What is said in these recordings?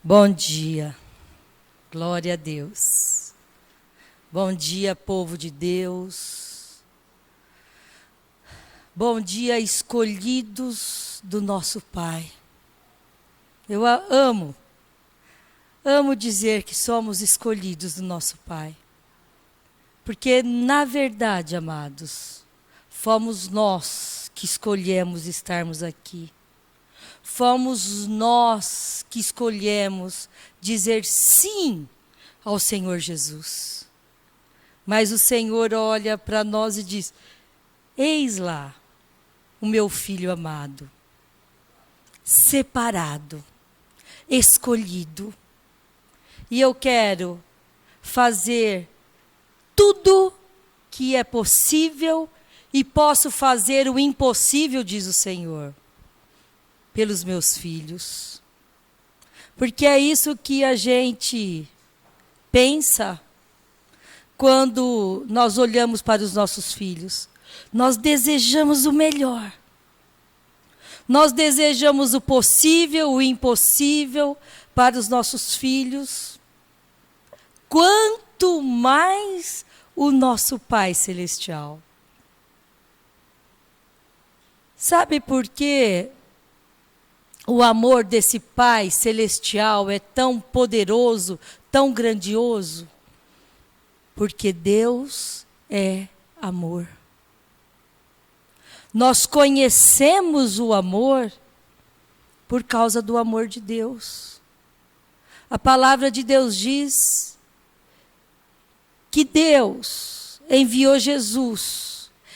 Bom dia, glória a Deus. Bom dia, povo de Deus. Bom dia, escolhidos do nosso Pai. Eu amo dizer que somos escolhidos do nosso Pai. Porque, na verdade, amados, fomos nós que escolhemos estarmos aqui. Fomos nós que escolhemos dizer sim ao Senhor Jesus. Mas o Senhor olha para nós e diz: eis lá o meu filho amado, separado, escolhido. E eu quero fazer tudo que é possível e posso fazer o impossível, diz o Senhor, pelos meus filhos. Porque é isso que a gente pensa quando nós olhamos para os nossos filhos. Nós desejamos o melhor. Nós desejamos o possível, o impossível para os nossos filhos. Quanto mais o nosso Pai Celestial. Sabe por quê? O amor desse Pai Celestial é tão poderoso, tão grandioso, porque Deus é amor. Nós conhecemos o amor por causa do amor de Deus. A palavra de Deus diz que Deus enviou Jesus,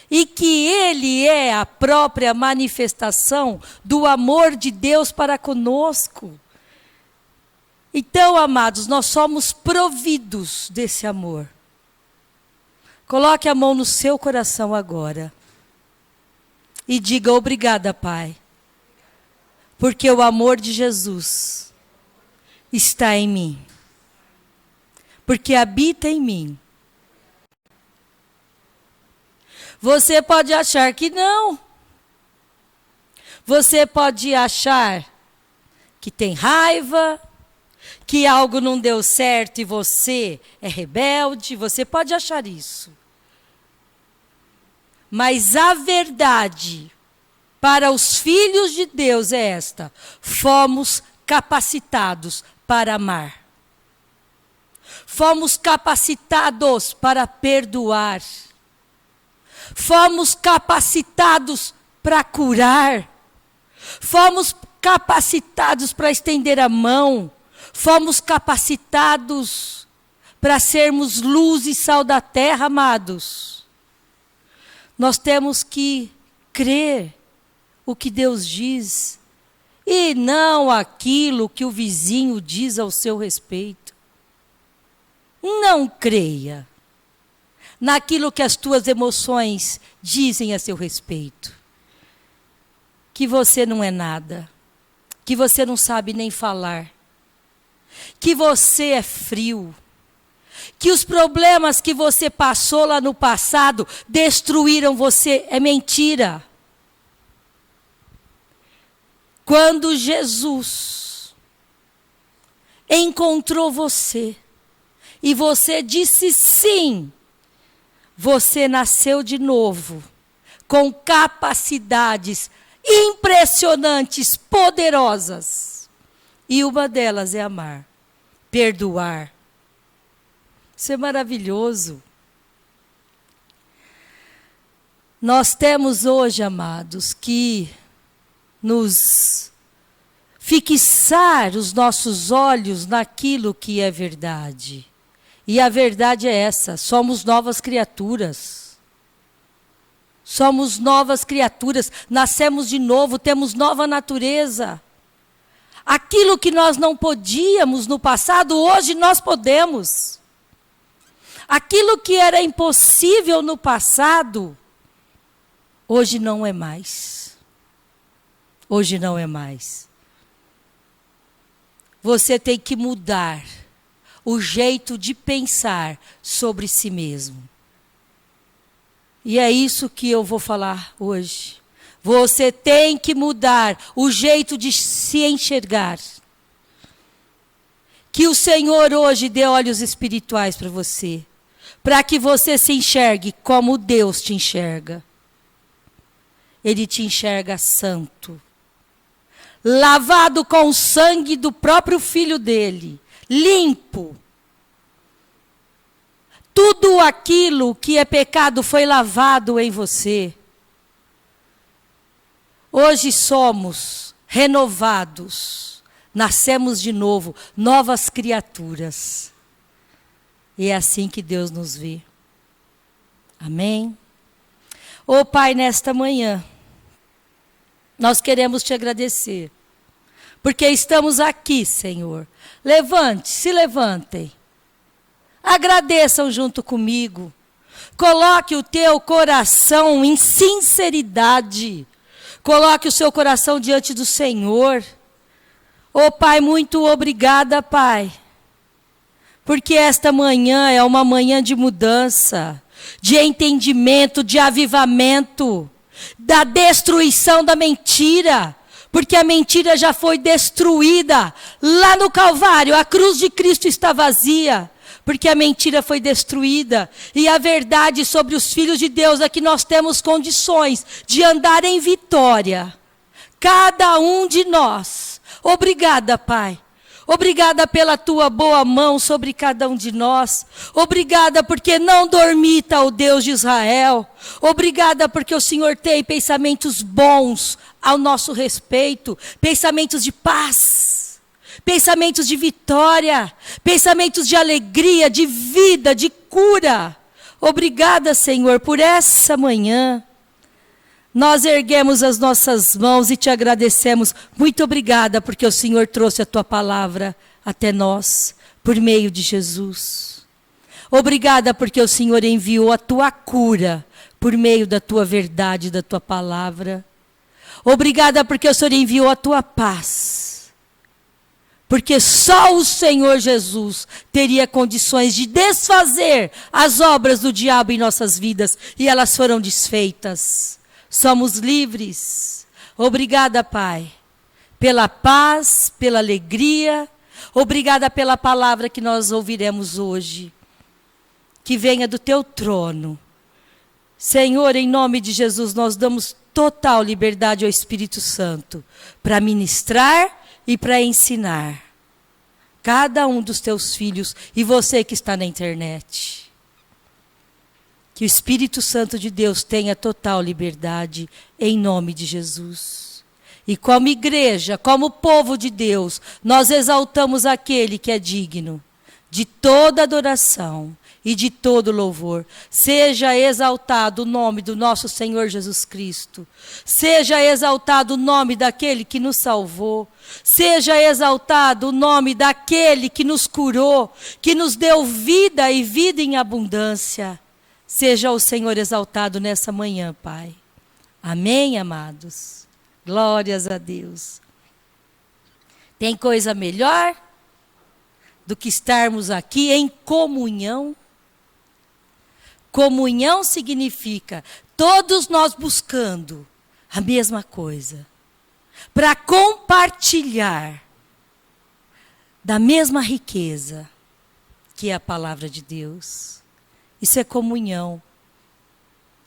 e que Ele é a própria manifestação do amor de Deus para conosco. Então, amados, nós somos providos desse amor. Coloque a mão no seu coração agora. E diga: obrigada, Pai. Porque o amor de Jesus está em mim. Porque habita em mim. Você pode achar que não. Você pode achar que tem raiva, que algo não deu certo e você é rebelde. Você pode achar isso. Mas a verdade para os filhos de Deus é esta: fomos capacitados para amar. Fomos capacitados para perdoar. Fomos capacitados para curar. Fomos capacitados para estender a mão. Fomos capacitados para sermos luz e sal da terra, amados. Nós temos que crer o que Deus diz e não aquilo que o vizinho diz ao seu respeito. Não creia naquilo que as tuas emoções dizem a seu respeito. Que você não é nada. Que você não sabe nem falar. Que você é frio. Que os problemas que você passou lá no passado destruíram você. É mentira. Quando Jesus encontrou você e você disse sim, você nasceu de novo, com capacidades impressionantes, poderosas. E uma delas é amar, perdoar. Isso é maravilhoso. Nós temos hoje, amados, que nos fixar os nossos olhos naquilo que é verdade. E a verdade é essa: somos novas criaturas. Somos novas criaturas, nascemos de novo, temos nova natureza. Aquilo que nós não podíamos no passado, hoje nós podemos. Aquilo que era impossível no passado, hoje não é mais. Hoje não é mais. Você tem que mudar o jeito de pensar sobre si mesmo. E é isso que eu vou falar hoje. Você tem que mudar o jeito de se enxergar. Que o Senhor hoje dê olhos espirituais para você, para que você se enxergue como Deus te enxerga. Ele te enxerga santo, lavado com o sangue do próprio Filho dele, limpo. Tudo aquilo que é pecado foi lavado em você. Hoje somos renovados, nascemos de novo, novas criaturas. E é assim que Deus nos vê. Amém? Ô Pai, nesta manhã, nós queremos te agradecer, porque estamos aqui, Senhor. Se levantem. Agradeçam junto comigo. Coloque o teu coração em sinceridade. Coloque o seu coração diante do Senhor. Ô Pai, muito obrigada, Pai. Porque esta manhã é uma manhã de mudança, de entendimento, de avivamento, da destruição da mentira. Porque a mentira já foi destruída lá no Calvário. A cruz de Cristo está vazia. Porque a mentira foi destruída. E a verdade sobre os filhos de Deus é que nós temos condições de andar em vitória. Cada um de nós. Obrigada, Pai. Obrigada pela tua boa mão sobre cada um de nós. Obrigada porque não dormita o Deus de Israel. Obrigada porque o Senhor tem pensamentos bons ao nosso respeito. Pensamentos de paz. Pensamentos de vitória. Pensamentos de alegria, de vida, de cura. Obrigada, Senhor, por essa manhã. Nós erguemos as nossas mãos e te agradecemos. Muito obrigada, porque o Senhor trouxe a tua palavra até nós, por meio de Jesus. Obrigada, porque o Senhor enviou a tua cura, por meio da tua verdade, da tua palavra. Obrigada, porque o Senhor enviou a tua paz. Porque só o Senhor Jesus teria condições de desfazer as obras do diabo em nossas vidas, e elas foram desfeitas. Somos livres. Obrigada, Pai, pela paz, pela alegria. Obrigada pela palavra que nós ouviremos hoje. Que venha do teu trono. Senhor, em nome de Jesus, nós damos total liberdade ao Espírito Santo para ministrar e para ensinar. Cada um dos teus filhos e você que está na internet. Que o Espírito Santo de Deus tenha total liberdade em nome de Jesus. E como igreja, como povo de Deus, nós exaltamos aquele que é digno de toda adoração e de todo louvor. Seja exaltado o nome do nosso Senhor Jesus Cristo. Seja exaltado o nome daquele que nos salvou. Seja exaltado o nome daquele que nos curou, que nos deu vida e vida em abundância. Seja o Senhor exaltado nessa manhã, Pai. Amém, amados? Glórias a Deus. Tem coisa melhor do que estarmos aqui em comunhão? Comunhão significa todos nós buscando a mesma coisa. Para compartilhar da mesma riqueza que é a palavra de Deus. Isso é comunhão.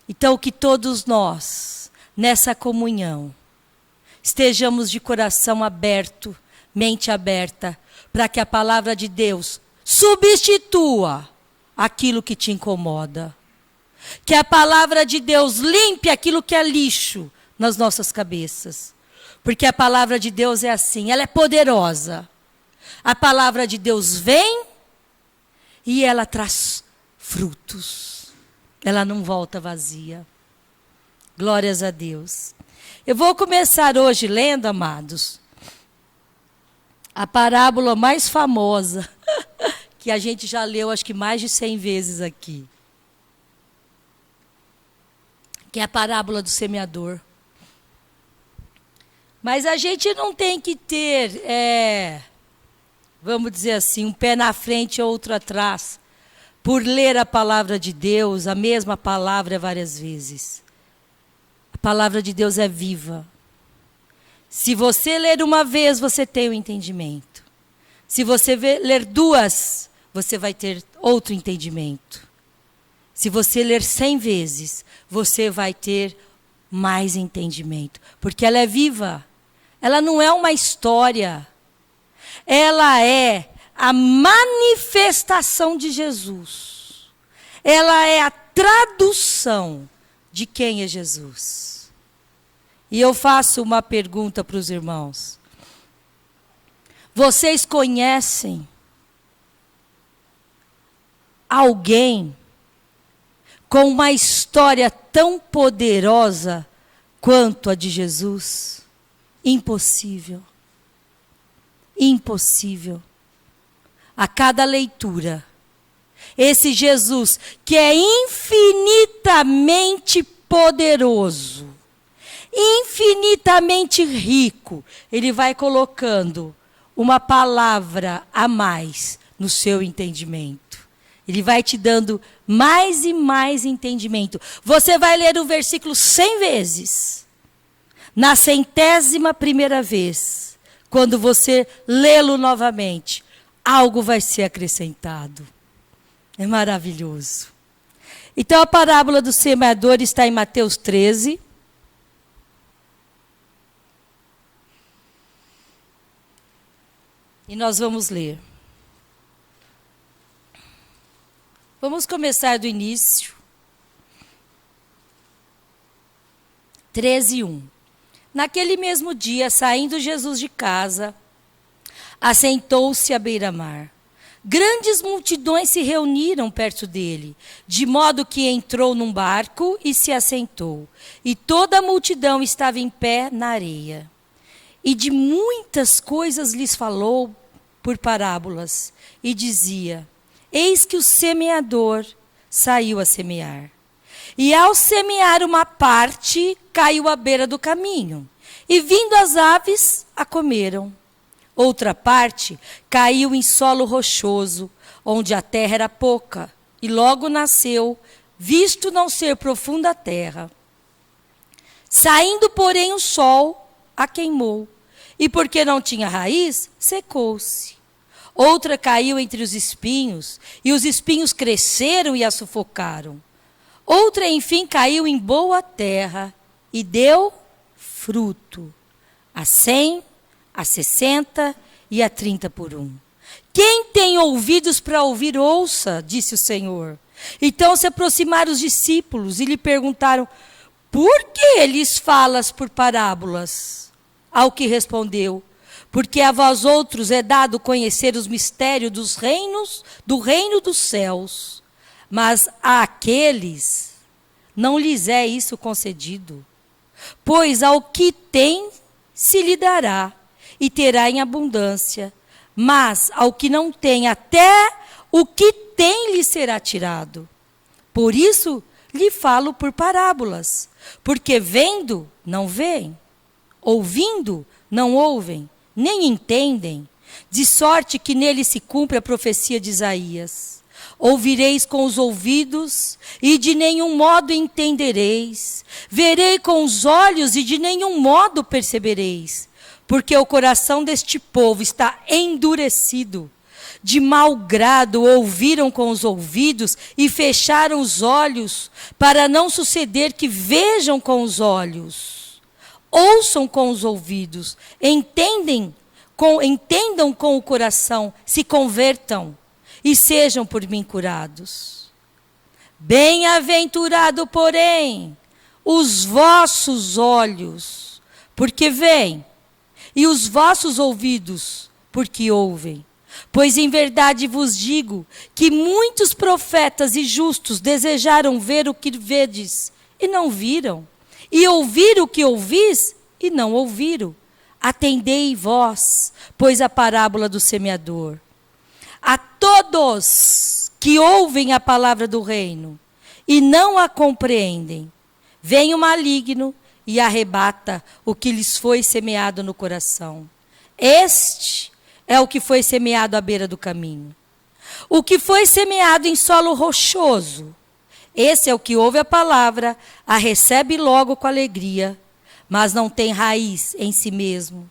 Então, que todos nós, nessa comunhão, estejamos de coração aberto, mente aberta, para que a palavra de Deus substitua aquilo que te incomoda. Que a palavra de Deus limpe aquilo que é lixo nas nossas cabeças. Porque a palavra de Deus é assim, ela é poderosa. A palavra de Deus vem e ela traz frutos. Ela não volta vazia. Glórias a Deus. Eu vou começar hoje lendo, amados, a parábola mais famosa, que a gente já leu acho que mais de 100 vezes aqui. Que é a parábola do semeador. Mas a gente não tem que ter, vamos dizer assim, um pé na frente e outro atrás, por ler a palavra de Deus, a mesma palavra várias vezes. A palavra de Deus é viva. Se você ler uma vez, você tem o entendimento. Se você ler 2, você vai ter outro entendimento. Se você ler 100 vezes, você vai ter mais entendimento. Porque ela é viva. Ela não é uma história. Ela é a manifestação de Jesus. Ela é a tradução de quem é Jesus. E eu faço uma pergunta para os irmãos. Vocês conhecem alguém com uma história tão poderosa quanto a de Jesus? Impossível. Impossível. A cada leitura, esse Jesus que é infinitamente poderoso, infinitamente rico, ele vai colocando uma palavra a mais no seu entendimento. Ele vai te dando mais e mais entendimento. Você vai ler o versículo 100 vezes. Na 100ª vez, quando você lê-lo novamente, algo vai ser acrescentado. É maravilhoso. Então a parábola do semeador está em Mateus 13. E nós vamos ler. Vamos começar do início. 13:1. Naquele mesmo dia, saindo Jesus de casa, assentou-se à beira-mar. Grandes multidões se reuniram perto dele, de modo que entrou num barco e se assentou. E toda a multidão estava em pé na areia. E de muitas coisas lhes falou por parábolas, e dizia: eis que o semeador saiu a semear. E ao semear uma parte, caiu à beira do caminho, e vindo as aves, a comeram. Outra parte caiu em solo rochoso, onde a terra era pouca, e logo nasceu, visto não ser profunda a terra. Saindo, porém, o sol a queimou, e porque não tinha raiz, secou-se. Outra caiu entre os espinhos, e os espinhos cresceram e a sufocaram. Outra, enfim, caiu em boa terra, e deu fruto, a 100, a 60 e a 30 por 1. Quem tem ouvidos para ouvir, ouça, disse o Senhor. Então se aproximaram os discípulos e lhe perguntaram: por que lhes falas por parábolas? Ao que respondeu: porque a vós outros é dado conhecer os mistérios do reino dos céus, mas àqueles não lhes é isso concedido. Pois ao que tem se lhe dará, e terá em abundância, mas ao que não tem, até o que tem lhe será tirado. Por isso lhe falo por parábolas, porque vendo, não veem, ouvindo, não ouvem, nem entendem, de sorte que nele se cumpre a profecia de Isaías. Ouvireis com os ouvidos, e de nenhum modo entendereis. Verei com os olhos, e de nenhum modo percebereis. Porque o coração deste povo está endurecido. De mau grado ouviram com os ouvidos, e fecharam os olhos, para não suceder que vejam com os olhos, ouçam com os ouvidos, entendam com o coração, se convertam, e sejam por mim curados. Bem-aventurado, porém, os vossos olhos, porque veem, e os vossos ouvidos, porque ouvem. Pois em verdade vos digo que muitos profetas e justos desejaram ver o que vedes, e não viram, e ouvir o que ouvis, e não ouviram. Atendei vós, pois, a parábola do semeador. A todos que ouvem a palavra do reino e não a compreendem, vem o maligno e arrebata o que lhes foi semeado no coração. Este é o que foi semeado à beira do caminho. O que foi semeado em solo rochoso, esse é o que ouve a palavra, a recebe logo com alegria, mas não tem raiz em si mesmo.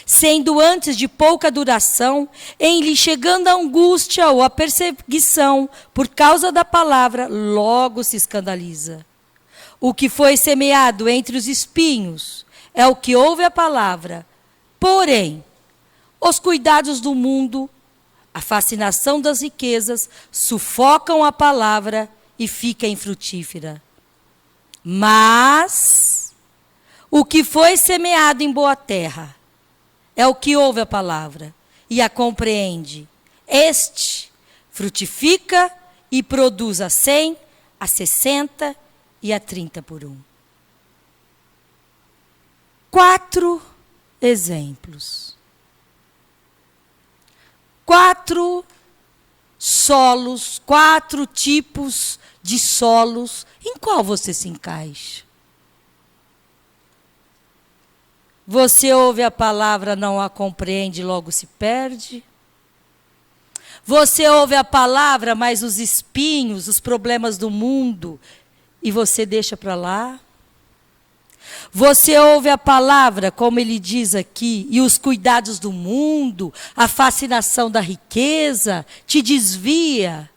sendo antes de pouca duração, em lhe chegando a angústia ou a perseguição por causa da palavra, logo se escandaliza. O que foi semeado entre os espinhos é o que ouve a palavra, porém, os cuidados do mundo, a fascinação das riquezas, sufocam a palavra e fica infrutífera. Mas o que foi semeado em boa terra é o que ouve a palavra e a compreende. Este frutifica e produz a 100, a 60 e a 30 por um. 4 exemplos. 4 solos, 4 tipos de solos. Em qual você se encaixa? Você ouve a palavra, não a compreende, logo se perde? Você ouve a palavra, mas os espinhos, os problemas do mundo, e você deixa para lá? Você ouve a palavra, como ele diz aqui, e os cuidados do mundo, a fascinação da riqueza, te desvia.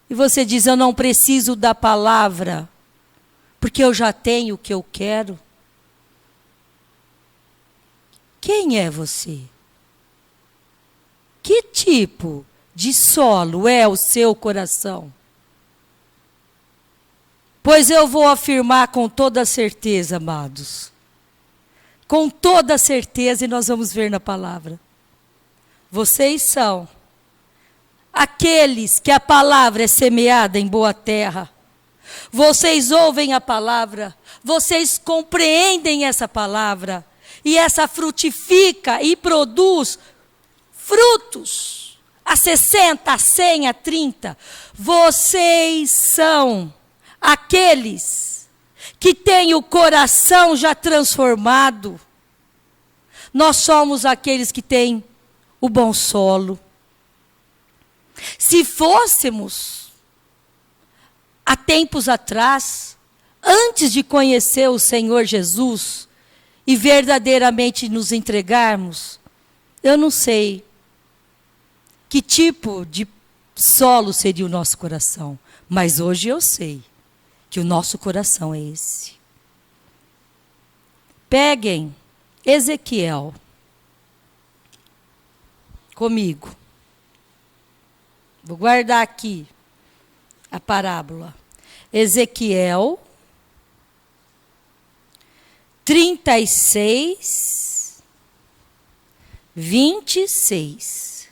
E você diz, eu não preciso da palavra, porque eu já tenho o que eu quero. Quem é você? Que tipo de solo é o seu coração? Pois eu vou afirmar com toda certeza, amados. Com toda certeza, e nós vamos ver na palavra. Vocês são aqueles que a palavra é semeada em boa terra. Vocês ouvem a palavra, vocês compreendem essa palavra, e essa frutifica e produz frutos, a 60, a 100, a 30. Vocês são aqueles que têm o coração já transformado. Nós somos aqueles que têm o bom solo. Se fôssemos, há tempos atrás, antes de conhecer o Senhor Jesus e verdadeiramente nos entregarmos, eu não sei que tipo de solo seria o nosso coração, mas hoje eu sei que o nosso coração é esse. Peguem Ezequiel comigo. Vou guardar aqui a parábola. Ezequiel 36, 26.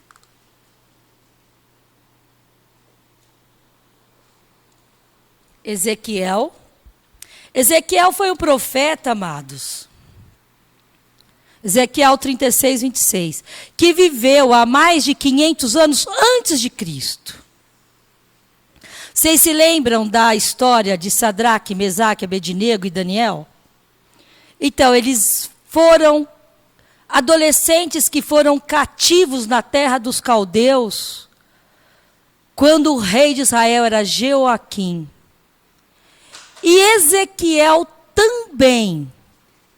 Ezequiel foi um profeta, amados. Ezequiel 36, 26. Que viveu há mais de 500 anos antes de Cristo. Vocês se lembram da história de Sadraque, Mesaque, Abednego e Daniel? Então, eles foram adolescentes que foram cativos na terra dos caldeus, quando o rei de Israel era Jeoaquim. E Ezequiel também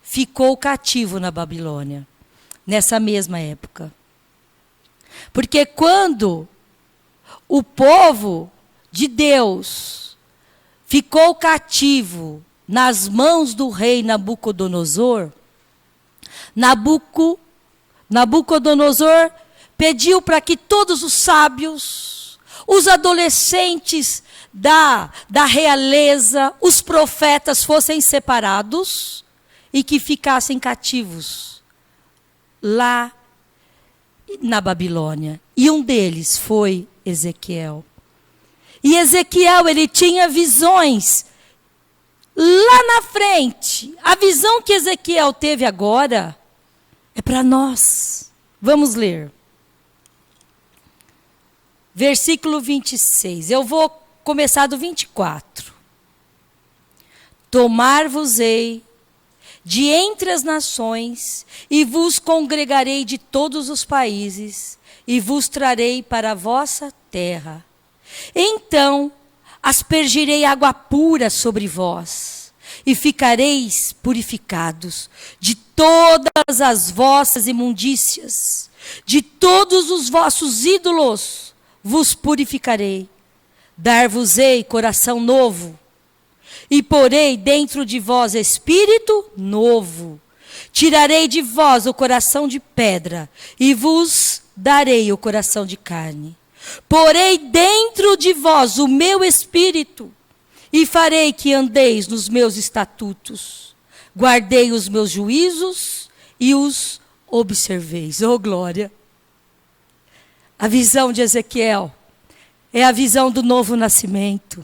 ficou cativo na Babilônia, nessa mesma época. Porque quando o povo de Deus ficou cativo nas mãos do rei Nabucodonosor, Nabucodonosor pediu para que todos os sábios, os adolescentes da realeza, os profetas fossem separados e que ficassem cativos lá na Babilônia. E um deles foi Ezequiel. E Ezequiel, ele tinha visões lá na frente. A visão que Ezequiel teve agora é para nós. Vamos ler. Versículo 26. Eu vou começar do 24. Tomar-vos-ei de entre as nações, e vos congregarei de todos os países, e vos trarei para a vossa terra. Então aspergirei água pura sobre vós, e ficareis purificados de todas as vossas imundícias, de todos os vossos ídolos vos purificarei. Dar-vos-ei coração novo, e porei dentro de vós espírito novo. Tirarei de vós o coração de pedra, e vos darei o coração de carne. Porei dentro de vós o meu espírito, e farei que andeis nos meus estatutos. Guardei os meus juízos e os observeis. Oh, glória! A visão de Ezequiel é a visão do novo nascimento,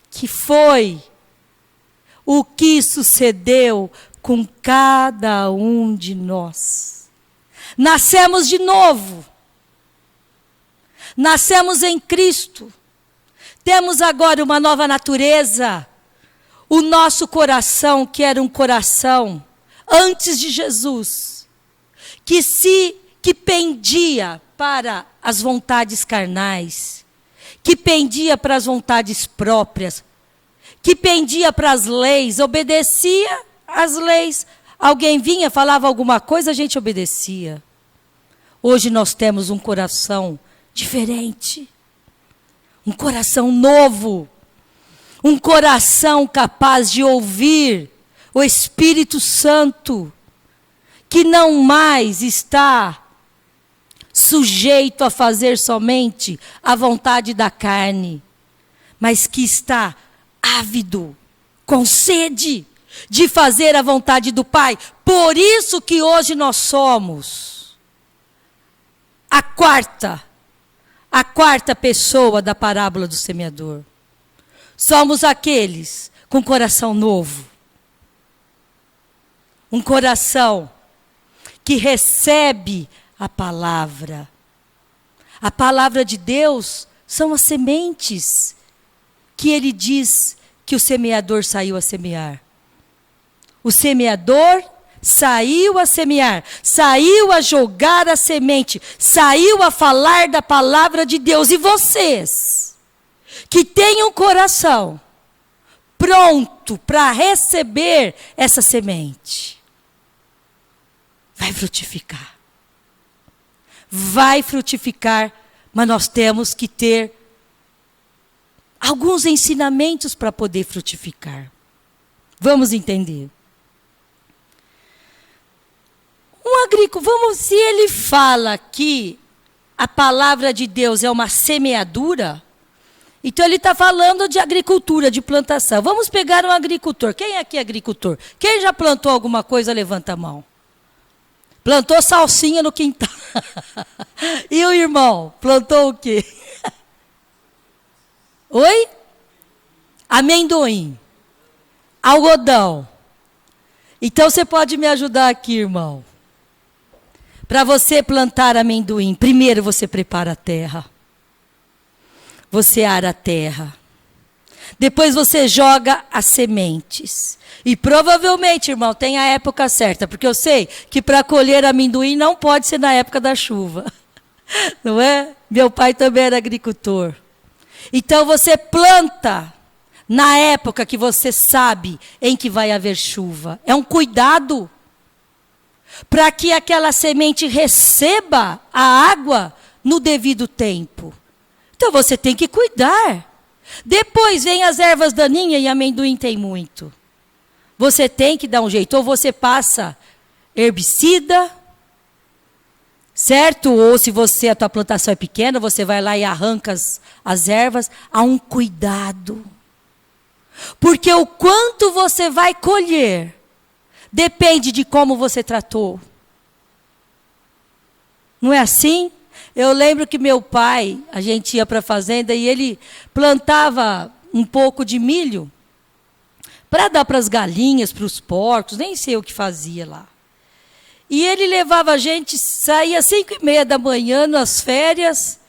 que foi o que sucedeu com cada um de nós. Nascemos de novo. Nascemos em Cristo. Temos agora uma nova natureza. O nosso coração, que era um coração antes de Jesus, que pendia para as vontades carnais, que pendia para as vontades próprias, que pendia para as leis, obedecia às leis. Alguém vinha, falava alguma coisa, a gente obedecia. Hoje nós temos um coração diferente, um coração novo, um coração capaz de ouvir o Espírito Santo, que não mais está sujeito a fazer somente a vontade da carne, mas que está ávido, com sede de fazer a vontade do Pai. Por isso que hoje nós somos a quarta pessoa da parábola do semeador. Somos aqueles com coração novo. Um coração que recebe a palavra. A palavra de Deus são as sementes que ele diz que o semeador saiu a semear. O semeador saiu a semear, saiu a jogar a semente, saiu a falar da palavra de Deus. E vocês, que têm um coração pronto para receber essa semente, vai frutificar. Vai frutificar, mas nós temos que ter alguns ensinamentos para poder frutificar. Vamos entender. Se ele fala que a palavra de Deus é uma semeadura, então ele está falando de agricultura, de plantação. Vamos pegar um agricultor. Quem aqui é agricultor? Quem já plantou alguma coisa, levanta a mão. Plantou salsinha no quintal. E o irmão, plantou o quê? Oi? Amendoim. Algodão. Então você pode me ajudar aqui, irmão. Para você plantar amendoim, primeiro você prepara a terra. Você ara a terra. Depois você joga as sementes. E provavelmente, irmão, tem a época certa. Porque eu sei que para colher amendoim não pode ser na época da chuva. Não é? Meu pai também era agricultor. Então você planta na época que você sabe em que vai haver chuva. É um cuidado para que aquela semente receba a água no devido tempo. Então você tem que cuidar. Depois vem as ervas daninhas e amendoim tem muito. Você tem que dar um jeito. Ou você passa herbicida, certo? Ou se a tua plantação é pequena, você vai lá e arranca as ervas. Há um cuidado. Porque o quanto você vai colher depende de como você tratou. Não é assim? Eu lembro que meu pai, a gente ia para a fazenda e ele plantava um pouco de milho para dar para as galinhas, para os porcos, nem sei o que fazia lá. E ele levava a gente, saía às 5:30 da manhã nas férias,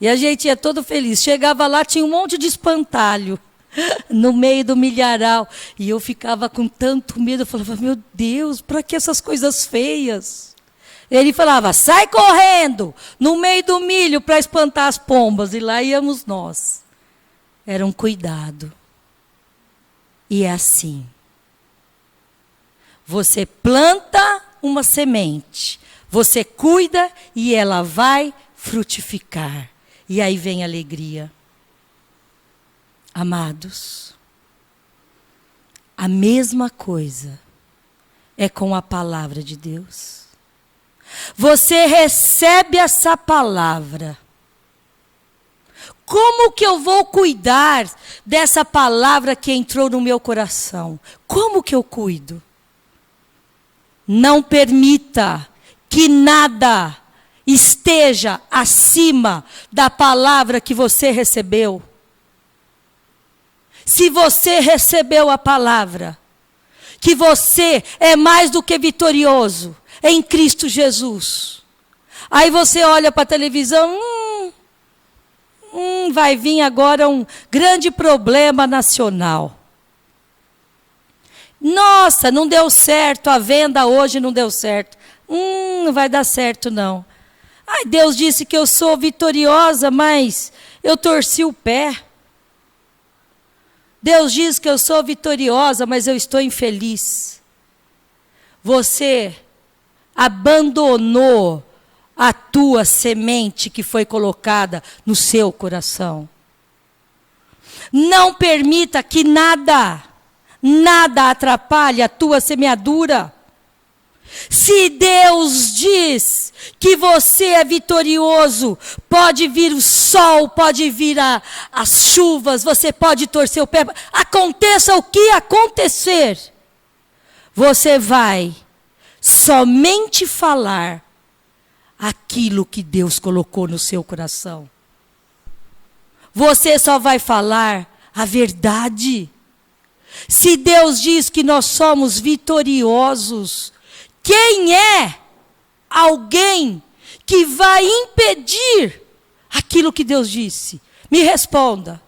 e a gente ia todo feliz. Chegava lá, tinha um monte de espantalho no meio do milharal. E eu ficava com tanto medo, eu falava, meu Deus, para que essas coisas feias? Ele falava, sai correndo no meio do milho para espantar as pombas. E lá íamos nós. Era um cuidado. E é assim. Você planta uma semente, você cuida e ela vai frutificar. E aí vem a alegria. Amados, a mesma coisa é com a palavra de Deus. Você recebe essa palavra. Como que eu vou cuidar dessa palavra que entrou no meu coração? Como que eu cuido? Não permita que nada esteja acima da palavra que você recebeu. Se você recebeu a palavra, que você é mais do que vitorioso em Cristo Jesus. Aí você olha para a televisão, vai vir agora um grande problema nacional. Nossa, não deu certo, a venda hoje não deu certo. Não vai dar certo não. Ai, Deus disse que eu sou vitoriosa, mas eu torci o pé. Deus diz que eu sou vitoriosa, mas eu estou infeliz. Você abandonou a tua semente que foi colocada no seu coração. Não permita que nada atrapalhe a tua semeadura. Se Deus diz que você é vitorioso, pode vir o sol, pode vir as chuvas, você pode torcer o pé, aconteça o que acontecer, você vai somente falar aquilo que Deus colocou no seu coração. Você só vai falar a verdade. Se Deus diz que nós somos vitoriosos, quem é alguém que vai impedir aquilo que Deus disse? Me responda.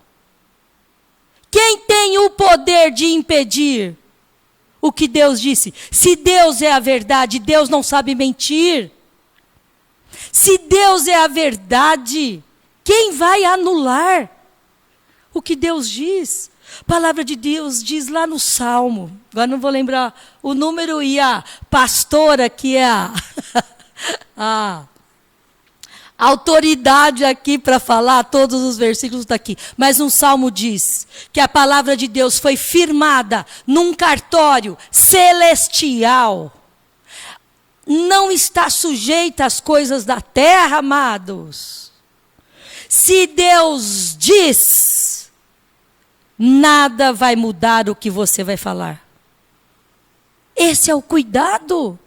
Quem tem o poder de impedir o que Deus disse? Se Deus é a verdade, Deus não sabe mentir. Se Deus é a verdade, quem vai anular o que Deus diz? A palavra de Deus diz lá no Salmo, agora não vou lembrar o número, e a pastora que é a autoridade aqui para falar, todos os versículos estão aqui. Mas um Salmo diz que a palavra de Deus foi firmada num cartório celestial. Não está sujeita às coisas da terra, amados. Se Deus diz, nada vai mudar o que você vai falar. Esse é o cuidado.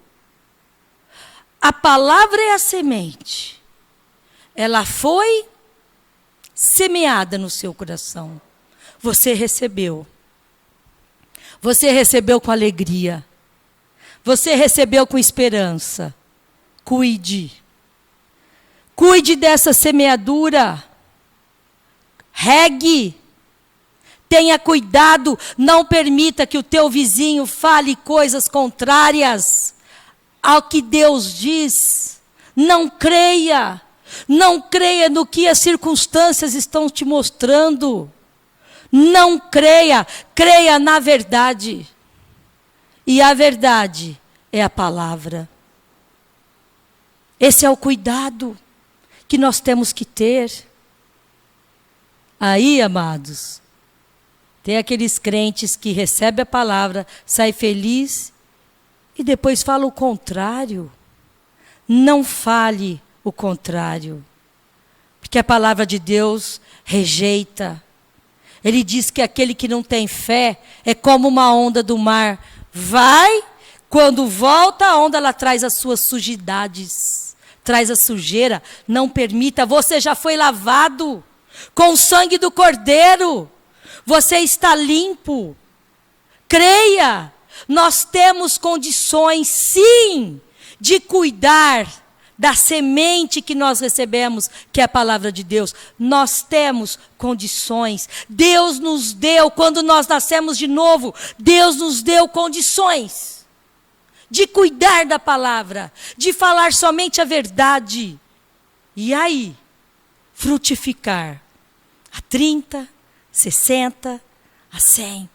A palavra é a semente. Ela foi semeada no seu coração. Você recebeu. Você recebeu com alegria. Você recebeu com esperança. Cuide. Cuide dessa semeadura. Regue. Tenha cuidado, não permita que o teu vizinho fale coisas contrárias ao que Deus diz. Não creia no que as circunstâncias estão te mostrando. Não creia na verdade. E a verdade é a palavra. Esse é o cuidado que nós temos que ter. Aí, amados, tem aqueles crentes que recebem a palavra, saem feliz e depois falam o contrário. Não fale o contrário. Porque a palavra de Deus rejeita. Ele diz que aquele que não tem fé é como uma onda do mar. Vai, quando volta a onda, ela traz as suas sujidades. Traz a sujeira. Não permita, você já foi lavado com o sangue do Cordeiro. Você está limpo. Creia. Nós temos condições, sim, de cuidar da semente que nós recebemos, que é a palavra de Deus. Nós temos condições. Deus nos deu, quando nós nascemos de novo, Deus nos deu condições de cuidar da palavra, de falar somente a verdade. E aí, frutificar a 30, 60, a 100.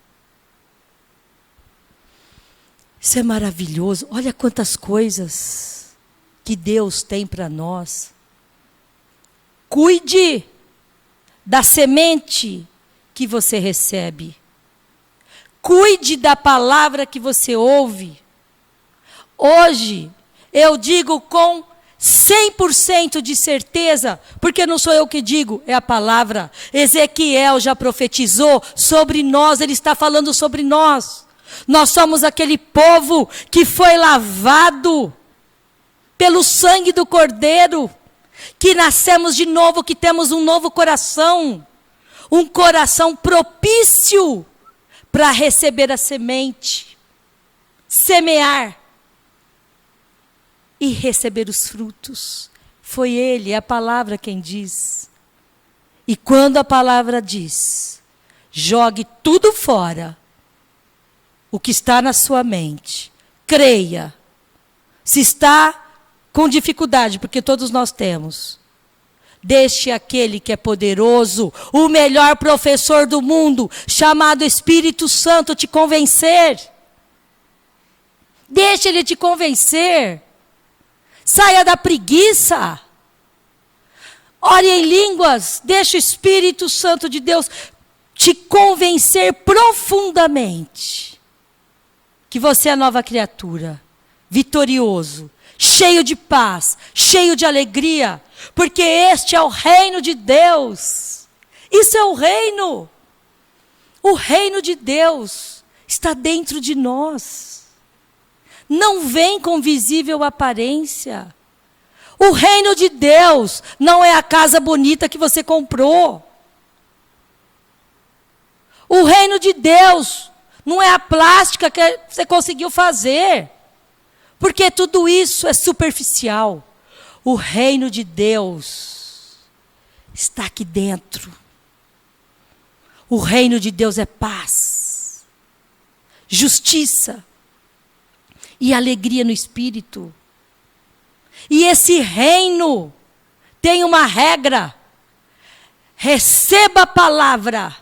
Isso é maravilhoso. Olha quantas coisas que Deus tem para nós. Cuide da semente que você recebe. Cuide da palavra que você ouve. Hoje, eu digo com 100% de certeza, porque não sou eu que digo, é a palavra. Ezequiel já profetizou sobre nós, ele está falando sobre nós. Nós somos aquele povo que foi lavado pelo sangue do Cordeiro, que nascemos de novo, que temos um novo coração, um coração propício para receber a semente, semear e receber os frutos. Foi Ele, é a palavra quem diz. E quando a palavra diz, jogue tudo fora, o que está na sua mente, creia. Se está com dificuldade, porque todos nós temos, deixe aquele que é poderoso, o melhor professor do mundo, chamado Espírito Santo, te convencer. Deixe ele te convencer. Saia da preguiça. Ore em línguas. Deixe o Espírito Santo de Deus te convencer profundamente que você é nova criatura, vitorioso, cheio de paz, cheio de alegria, porque este é o reino de Deus. Isso é o reino. O reino de Deus está dentro de nós. Não vem com visível aparência. O reino de Deus não é a casa bonita que você comprou. O reino de Deus não é a plástica que você conseguiu fazer. Porque tudo isso é superficial. O reino de Deus está aqui dentro. O reino de Deus é paz, justiça e alegria no espírito. E esse reino tem uma regra. Receba a palavra,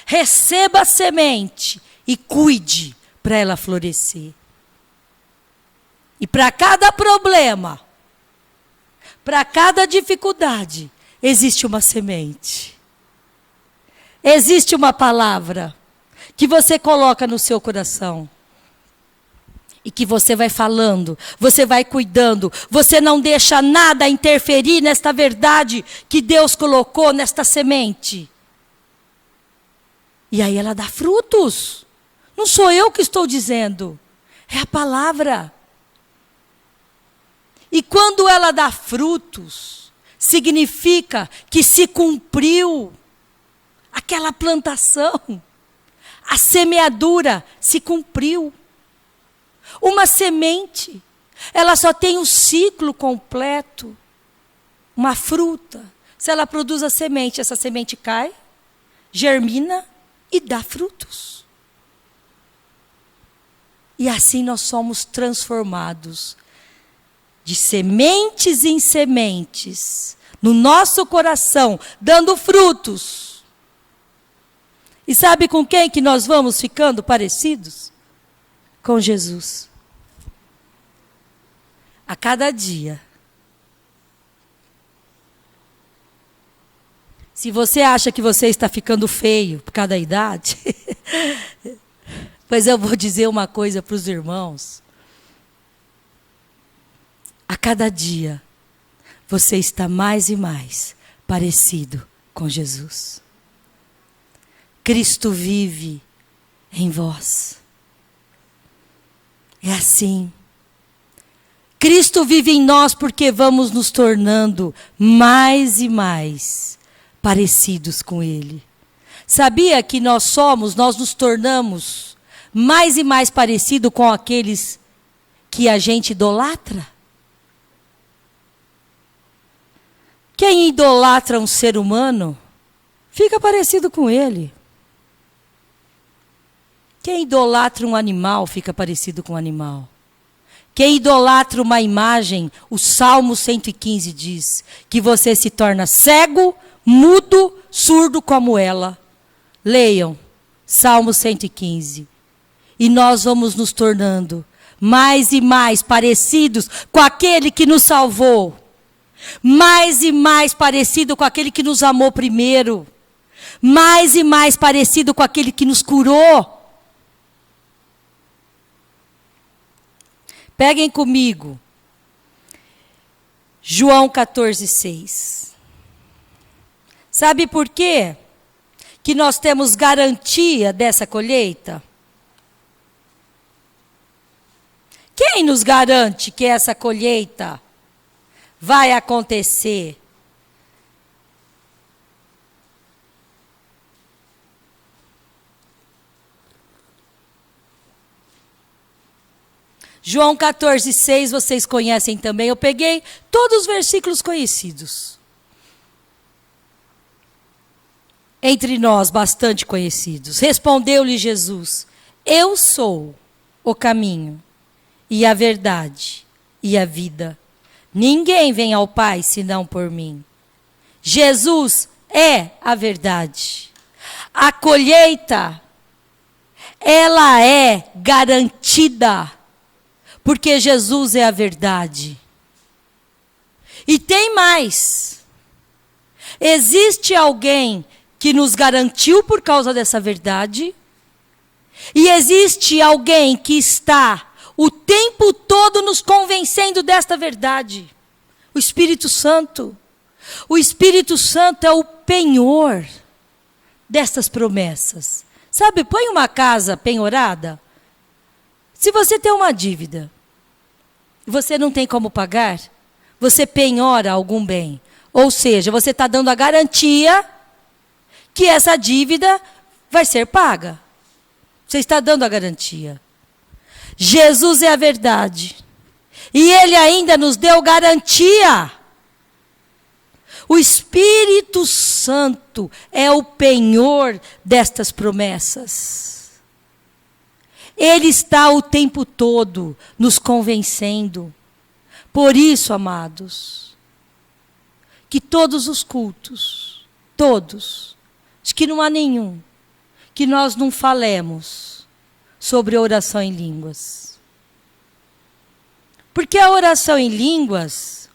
receba a semente e cuide para ela florescer. E para cada problema, para cada dificuldade, existe uma semente. Existe uma palavra que você coloca no seu coração. E que você vai falando, você vai cuidando, você não deixa nada interferir nesta verdade que Deus colocou nesta semente. E aí ela dá frutos. Não sou eu que estou dizendo, é a palavra. E quando ela dá frutos, significa que se cumpriu aquela plantação, a semeadura se cumpriu. Uma semente, ela só tem um ciclo completo. Uma fruta, se ela produz a semente, essa semente cai, germina e dá frutos. E assim nós somos transformados de sementes em sementes, no nosso coração, dando frutos. E sabe com quem que nós vamos ficando parecidos? Com Jesus. A cada dia. Se você acha que você está ficando feio por causa da idade, pois eu vou dizer uma coisa para os irmãos. A cada dia, você está mais e mais parecido com Jesus. Cristo vive em vós. É assim. Cristo vive em nós porque vamos nos tornando mais e mais parecidos com Ele. Sabia que nós nos tornamos mais e mais parecidos com aqueles que a gente idolatra? Quem idolatra um ser humano, fica parecido com ele. Quem idolatra um animal, fica parecido com um animal. Quem idolatra uma imagem, o Salmo 115 diz, que você se torna cego, mudo, surdo como ela. Leiam, Salmo 115. E nós vamos nos tornando mais e mais parecidos com aquele que nos salvou. Mais e mais parecido com aquele que nos amou primeiro. Mais e mais parecido com aquele que nos curou. Peguem comigo. João 14:6. Sabe por quê que nós temos garantia dessa colheita? Quem nos garante que essa colheita vai acontecer? João 14:6, vocês conhecem também. Eu peguei todos os versículos conhecidos. Entre nós, bastante conhecidos. Respondeu-lhe Jesus: eu sou o caminho, e a verdade, e a vida. Ninguém vem ao Pai, senão por mim. Jesus é a verdade. A colheita, ela é garantida, porque Jesus é a verdade. E tem mais. Existe alguém que nos garantiu por causa dessa verdade, e existe alguém que está o tempo todo nos convencendo desta verdade. O Espírito Santo. O Espírito Santo é o penhor destas promessas. Sabe, põe uma casa penhorada. Se você tem uma dívida e você não tem como pagar, você penhora algum bem. Ou seja, você está dando a garantia que essa dívida vai ser paga. Você está dando a garantia. Jesus é a verdade. E Ele ainda nos deu garantia. O Espírito Santo é o penhor destas promessas. Ele está o tempo todo nos convencendo. Por isso, amados, que todos os cultos, todos, acho que não há nenhum, que nós não falemos sobre oração em línguas. Porque a oração em línguas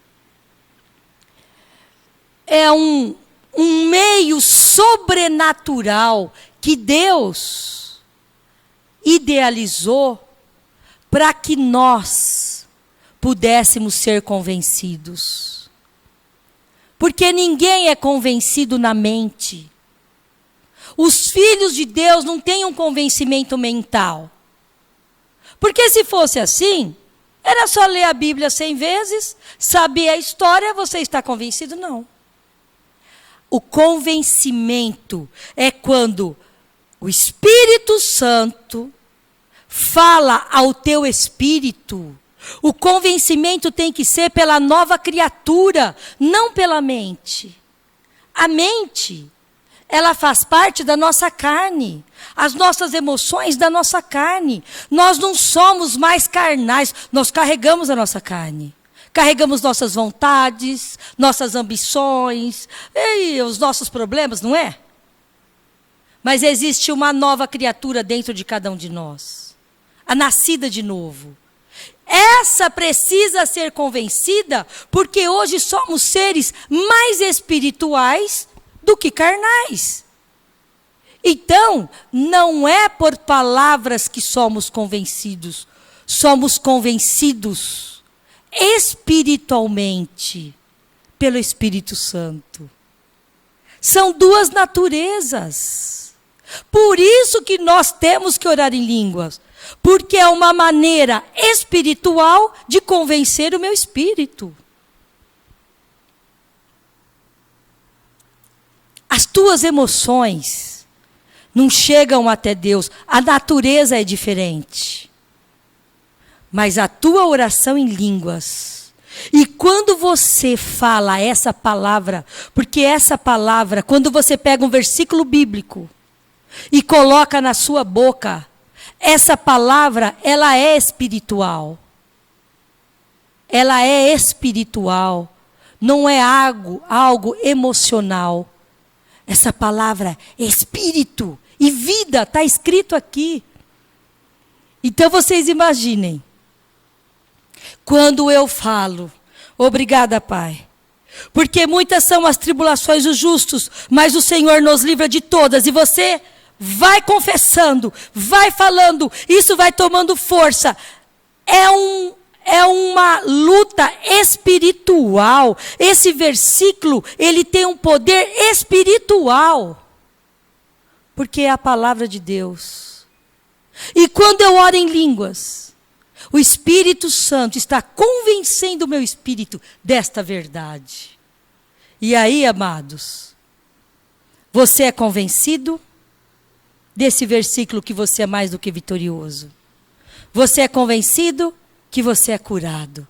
é um meio sobrenatural que Deus idealizou para que nós pudéssemos ser convencidos. Porque ninguém é convencido na mente. Os filhos de Deus não têm um convencimento mental. Porque se fosse assim, era só ler a Bíblia 100 vezes, saber a história, você está convencido? Não. O convencimento é quando o Espírito Santo fala ao teu espírito. O convencimento tem que ser pela nova criatura, não pela mente. A mente, ela faz parte da nossa carne. As nossas emoções da nossa carne. Nós não somos mais carnais, nós carregamos a nossa carne. Carregamos nossas vontades, nossas ambições, e os nossos problemas, não é? Mas existe uma nova criatura dentro de cada um de nós. A nascida de novo. Essa precisa ser convencida, porque hoje somos seres mais espirituais do que carnais. Então, não é por palavras que somos convencidos espiritualmente pelo Espírito Santo. São duas naturezas. Por isso que nós temos que orar em línguas, porque é uma maneira espiritual de convencer o meu espírito. As tuas emoções não chegam até Deus. A natureza é diferente. Mas a tua oração em línguas. E quando você fala essa palavra, porque essa palavra, quando você pega um versículo bíblico e coloca na sua boca, essa palavra, ela é espiritual. Ela é espiritual. Não é algo emocional. Essa palavra é espírito e vida, está escrito aqui. Então vocês imaginem, quando eu falo, obrigada, Pai, porque muitas são as tribulações dos justos, mas o Senhor nos livra de todas, e você vai confessando, vai falando, isso vai tomando força. É uma luta espiritual. Esse versículo, ele tem um poder espiritual, porque é a palavra de Deus. E quando eu oro em línguas, o Espírito Santo está convencendo o meu espírito desta verdade. E aí, amados, você é convencido desse versículo que você é mais do que vitorioso? Você é convencido que você é curado?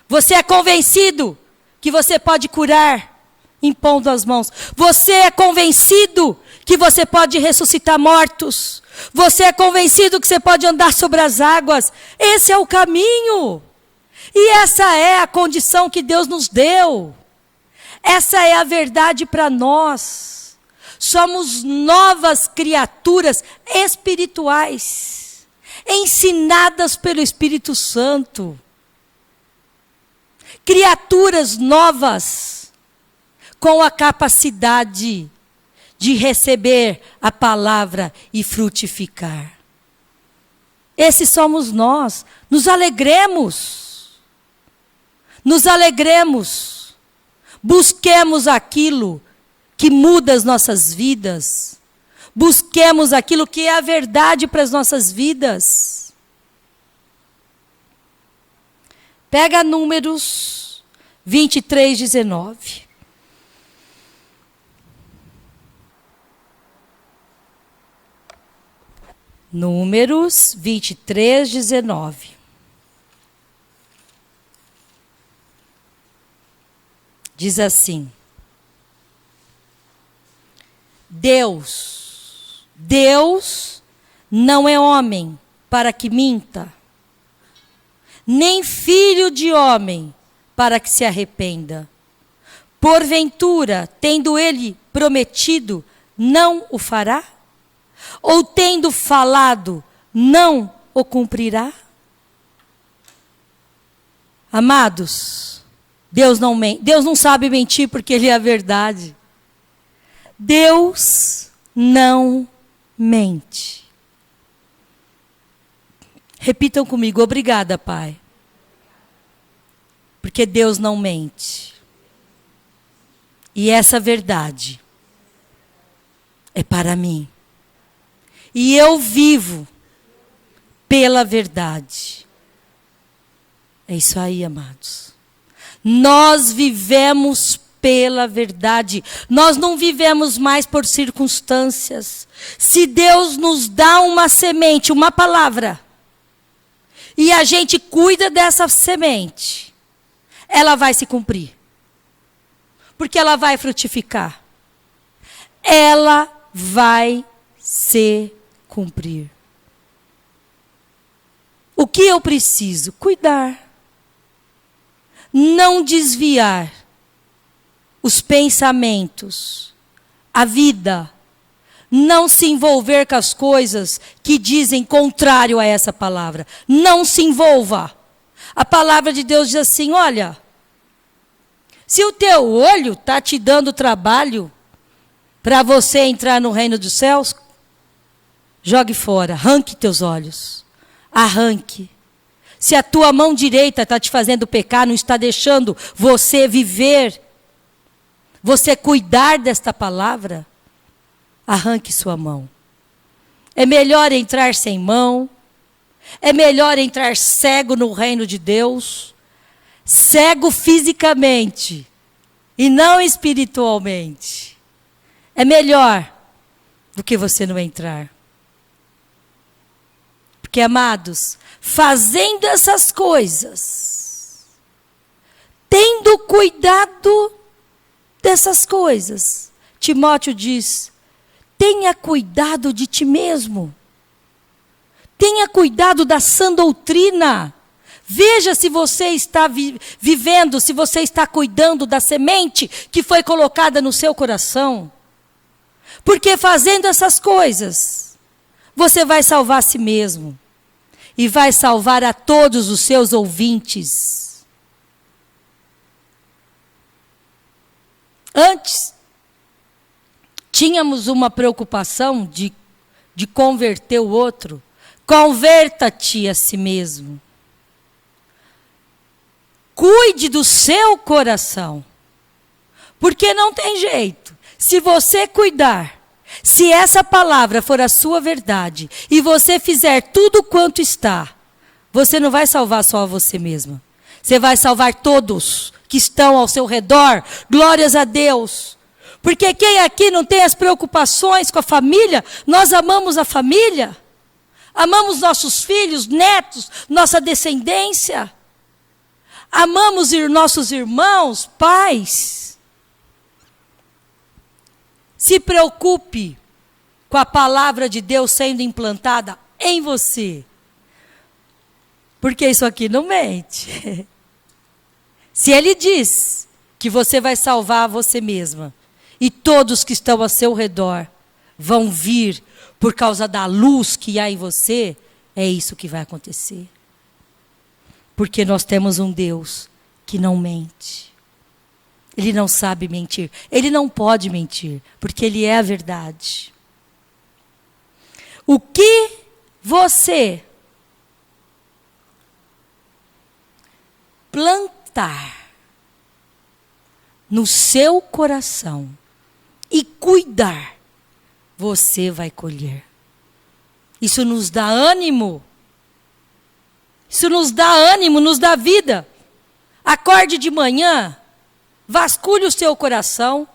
Você é convencido que você pode curar impondo as mãos? Você é convencido que você pode ressuscitar mortos? Você é convencido que você pode andar sobre as águas? Esse é o caminho. E essa é a condição que Deus nos deu. Essa é a verdade para nós. Somos novas criaturas espirituais, ensinadas pelo Espírito Santo. Criaturas novas, com a capacidade de receber a palavra e frutificar. Esses somos nós. Nos alegremos. Nos alegremos. Busquemos aquilo que muda as nossas vidas. Busquemos aquilo que é a verdade para as nossas vidas. Pega Números 23, 19. Números 23, 19. Diz assim: Deus não é homem para que minta, nem filho de homem para que se arrependa. Porventura, tendo ele prometido, não o fará? Ou tendo falado, não o cumprirá? Amados, Deus não sabe mentir porque Ele é a verdade. Deus não mente. Repitam comigo: obrigada, Pai. Porque Deus não mente. E essa verdade é para mim. E eu vivo pela verdade. É isso aí, amados. Nós vivemos pela verdade. Nós não vivemos mais por circunstâncias. Se Deus nos dá uma semente, uma palavra, e a gente cuida dessa semente, ela vai se cumprir. Porque ela vai frutificar. Ela vai se cumprir. O que eu preciso? Cuidar. Não desviar os pensamentos, a vida. Não se envolver com as coisas que dizem contrário a essa palavra. Não se envolva. A palavra de Deus diz assim: olha, se o teu olho está te dando trabalho para você entrar no reino dos céus, jogue fora, arranque teus olhos. Arranque. Se a tua mão direita está te fazendo pecar, não está deixando você viver, você cuidar desta palavra, arranque sua mão. É melhor entrar sem mão, é melhor entrar cego no reino de Deus, cego fisicamente e não espiritualmente. É melhor do que você não entrar. Porque, amados, fazendo essas coisas, tendo cuidado dessas coisas, Timóteo diz: tenha cuidado de ti mesmo. Tenha cuidado da sã doutrina. Veja se você está vivendo, se você está cuidando da semente que foi colocada no seu coração. Porque fazendo essas coisas, você vai salvar a si mesmo. e vai salvar a todos os seus ouvintes. Antes, tínhamos uma preocupação de converter o outro. Converta-te a si mesmo. Cuide do seu coração. Porque não tem jeito. Se você cuidar, se essa palavra for a sua verdade, e você fizer tudo quanto está, você não vai salvar só você mesma. Você vai salvar todos que estão ao seu redor. Glórias a Deus. Porque quem aqui não tem as preocupações com a família, nós amamos a família. Amamos nossos filhos, netos, nossa descendência. Amamos nossos irmãos, pais. Se preocupe com a palavra de Deus sendo implantada em você. Porque isso aqui não mente. Se Ele diz que você vai salvar você mesma, e todos que estão ao seu redor vão vir por causa da luz que há em você, é isso que vai acontecer. Porque nós temos um Deus que não mente. Ele não sabe mentir. Ele não pode mentir, porque Ele é a verdade. O que você plantar no seu coração e cuidar, você vai colher. Isso nos dá ânimo. Isso nos dá ânimo, nos dá vida. Acorde de manhã, vasculhe o seu coração,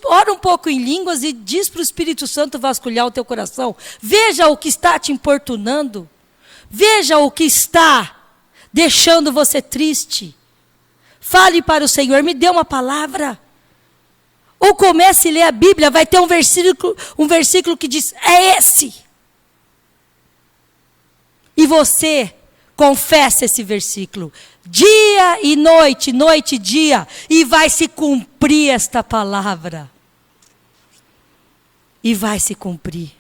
ora um pouco em línguas e diz para o Espírito Santo vasculhar o teu coração. Veja o que está te importunando. Veja o que está deixando você triste. Fale para o Senhor, me dê uma palavra. Ou comece a ler a Bíblia, vai ter um versículo que diz, é esse. E você confessa esse versículo, dia e noite, noite e dia, e vai se cumprir esta palavra. E vai se cumprir.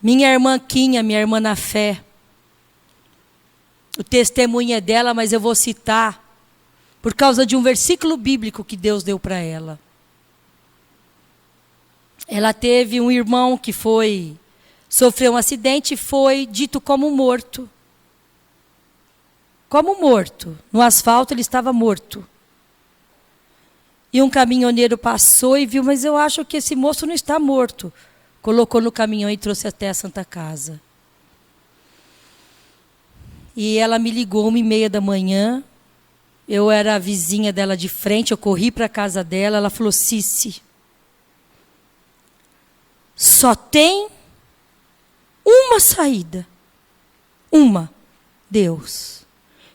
Minha irmã Quinha, minha irmã na fé, o testemunho é dela, mas eu vou citar, por causa de um versículo bíblico que Deus deu para ela. Ela teve um irmão que sofreu um acidente e foi dito como morto. Como morto. No asfalto ele estava morto. E um caminhoneiro passou e viu, mas eu acho que esse moço não está morto. Colocou no caminhão e trouxe até a Santa Casa. E ela me ligou 1h30 da manhã. Eu era a vizinha dela de frente, eu corri para a casa dela. Ela falou, Cici, só tem uma saída. Uma. Deus.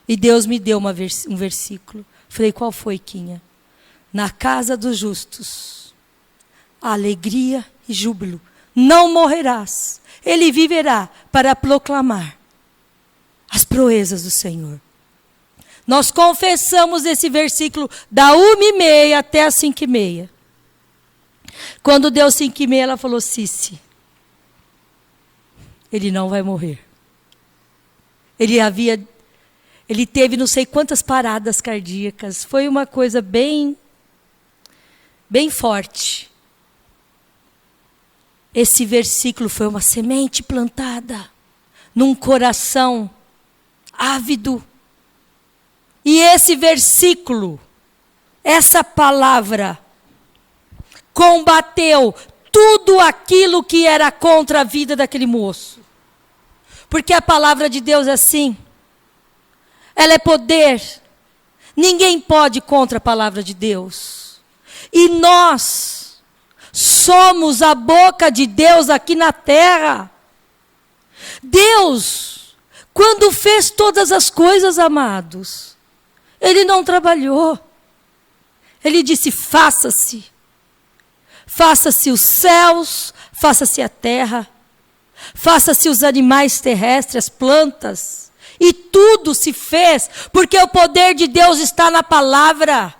E Deus me deu um versículo. Falei, qual foi, Quinha? Na casa dos justos, alegria e júbilo. Não morrerás. Ele viverá para proclamar as proezas do Senhor. Nós confessamos esse versículo da 1h30 até as 5h30. Quando deu 5h30, ela falou, Cici, ele não vai morrer. Ele teve não sei quantas paradas cardíacas. Foi uma coisa bem forte. Esse versículo foi uma semente plantada num coração ávido. E esse versículo, essa palavra, combateu tudo aquilo que era contra a vida daquele moço. Porque a palavra de Deus é assim. Ela é poder. Ninguém pode ir contra a palavra de Deus. E nós somos a boca de Deus aqui na terra. Deus, quando fez todas as coisas, amados, Ele não trabalhou. Ele disse, faça-se. Faça-se os céus, faça-se a terra, faça-se os animais terrestres, as plantas. E tudo se fez, porque o poder de Deus está na palavra.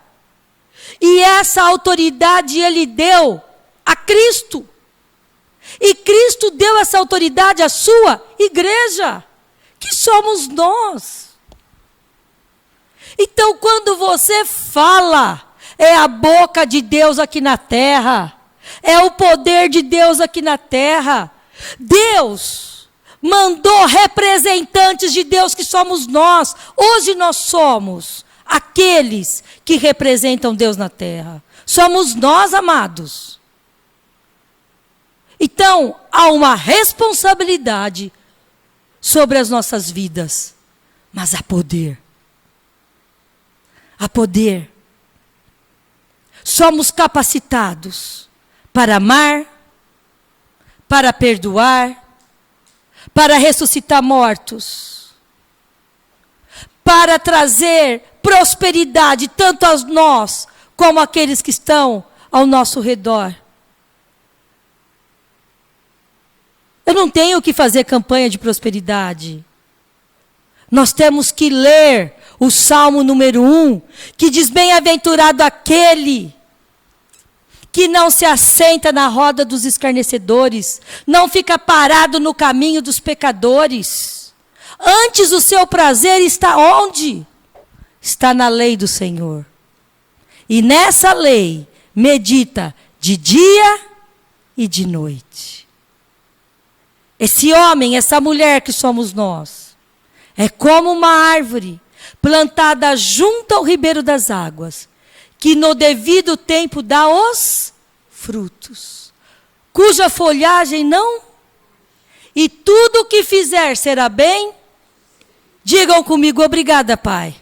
E essa autoridade Ele deu a Cristo. E Cristo deu essa autoridade à sua igreja, que somos nós. Então, quando você fala, é a boca de Deus aqui na terra. É o poder de Deus aqui na terra. Deus mandou representantes de Deus, que somos nós. Hoje nós somos aqueles que representam Deus na terra. Somos nós, amados. Então, há uma responsabilidade sobre as nossas vidas. Mas há poder. Há poder. Somos capacitados para amar, para perdoar, para ressuscitar mortos, para trazer prosperidade tanto a nós como àqueles que estão ao nosso redor. Eu não tenho que fazer campanha de prosperidade. Nós temos que ler o Salmo número 1, que diz: bem-aventurado aquele que não se assenta na roda dos escarnecedores, não fica parado no caminho dos pecadores. Antes o seu prazer está onde? Está na lei do Senhor. E nessa lei medita de dia e de noite. Esse homem, essa mulher que somos nós, é como uma árvore plantada junto ao ribeiro das águas, que no devido tempo dá os frutos, cuja folhagem não, e tudo o que fizer será bem. Digam comigo: obrigada, Pai,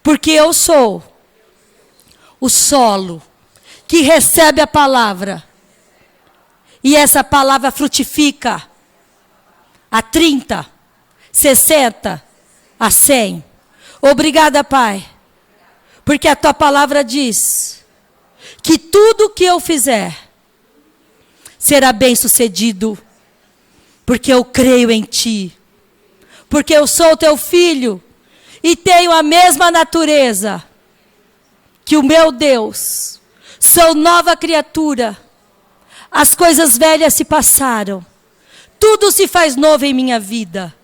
porque eu sou o solo que recebe a palavra, e essa palavra frutifica a 30, 60, a 100. Obrigada, Pai, porque a tua palavra diz que tudo que eu fizer será bem sucedido, porque eu creio em ti, porque eu sou teu filho e tenho a mesma natureza que o meu Deus. Sou nova criatura. As coisas velhas se passaram. Tudo se faz novo em minha vida.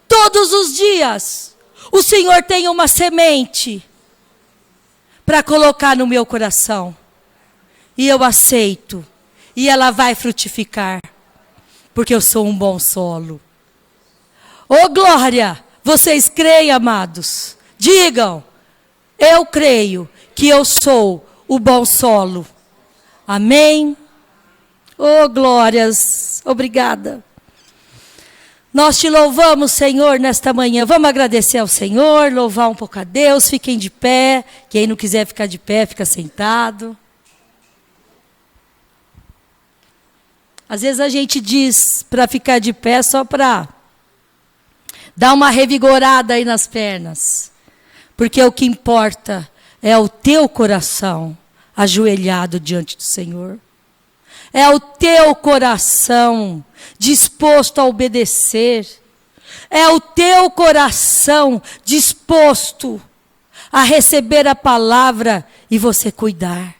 Todos os dias, o Senhor tem uma semente para colocar no meu coração. E eu aceito. E ela vai frutificar. Porque eu sou um bom solo. Oh, glória! Vocês creem, amados? Digam: eu creio que eu sou o bom solo. Amém? Oh, glórias! Obrigada. Nós te louvamos, Senhor, nesta manhã. Vamos agradecer ao Senhor, louvar um pouco a Deus. Fiquem de pé. Quem não quiser ficar de pé, fica sentado. Às vezes a gente diz para ficar de pé só para dar uma revigorada aí nas pernas. Porque o que importa é o teu coração ajoelhado diante do Senhor. É o teu coração disposto a obedecer. É o teu coração disposto a receber a palavra e você cuidar.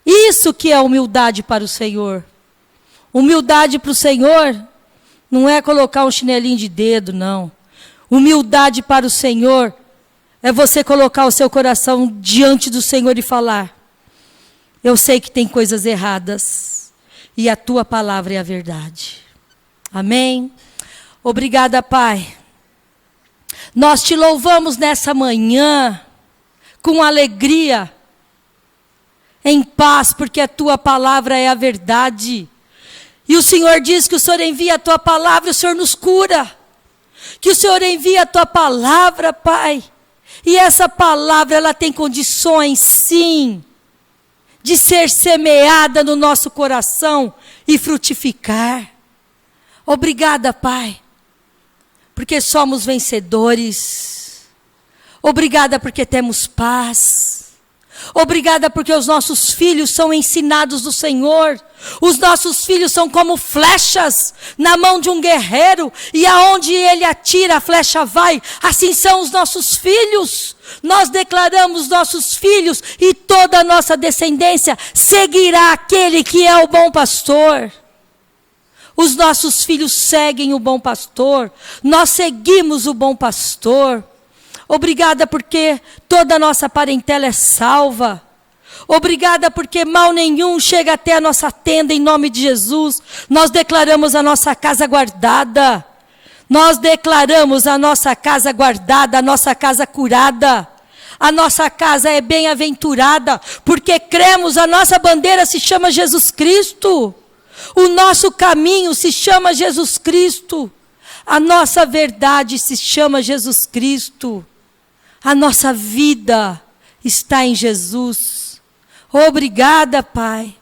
Isso que é humildade para o Senhor. Humildade para o Senhor não é colocar um chinelinho de dedo, não. Humildade para o Senhor é você colocar o seu coração diante do Senhor e falar: eu sei que tem coisas erradas e a tua palavra é a verdade. Amém? Obrigada, Pai. Nós te louvamos nessa manhã com alegria, em paz, porque a tua palavra é a verdade. E o Senhor diz que o Senhor envia a tua palavra, o Senhor nos cura. Que o Senhor envia a tua palavra, Pai. E essa palavra, ela tem condições, sim, de ser semeada no nosso coração e frutificar. Obrigada, Pai, porque somos vencedores. Obrigada porque temos paz. Obrigada porque os nossos filhos são ensinados do Senhor. Os nossos filhos são como flechas na mão de um guerreiro, e aonde ele atira, a flecha vai. Assim são os nossos filhos. Nós declaramos nossos filhos, e toda a nossa descendência seguirá aquele que é o bom pastor. Os nossos filhos seguem o bom pastor. Nós seguimos o bom pastor. Obrigada porque toda a nossa parentela é salva. Obrigada porque mal nenhum chega até a nossa tenda em nome de Jesus. Nós declaramos a nossa casa guardada. Nós declaramos a nossa casa guardada, a nossa casa curada. A nossa casa é bem-aventurada, porque cremos, a nossa bandeira se chama Jesus Cristo. O nosso caminho se chama Jesus Cristo. A nossa verdade se chama Jesus Cristo. A nossa vida está em Jesus. Obrigada, Pai,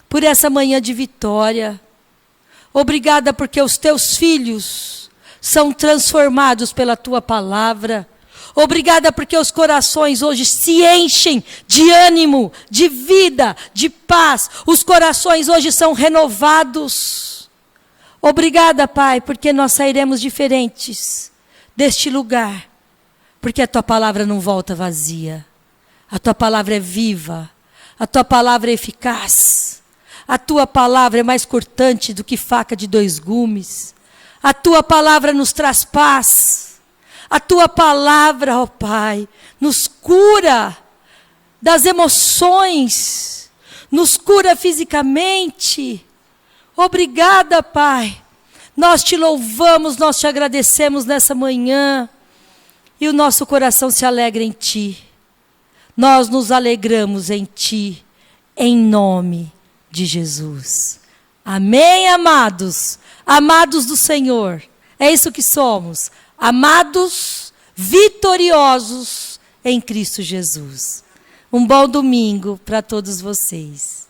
por essa manhã de vitória. Obrigada porque os teus filhos são transformados pela tua palavra. Obrigada porque os corações hoje se enchem de ânimo, de vida, de paz. Os corações hoje são renovados. Obrigada, Pai, porque nós sairemos diferentes deste lugar. Porque a tua palavra não volta vazia. A tua palavra é viva. A tua palavra é eficaz. A tua palavra é mais cortante do que faca de 2 gumes. A tua palavra nos traz paz. A tua palavra, ó Pai, nos cura das emoções. Nos cura fisicamente. Obrigada, Pai. Nós te louvamos, nós te agradecemos nessa manhã. E o nosso coração se alegra em Ti. Nós nos alegramos em Ti, em nome de Jesus. Amém, amados? Amados do Senhor. É isso que somos. Amados, vitoriosos em Cristo Jesus. Um bom domingo para todos vocês.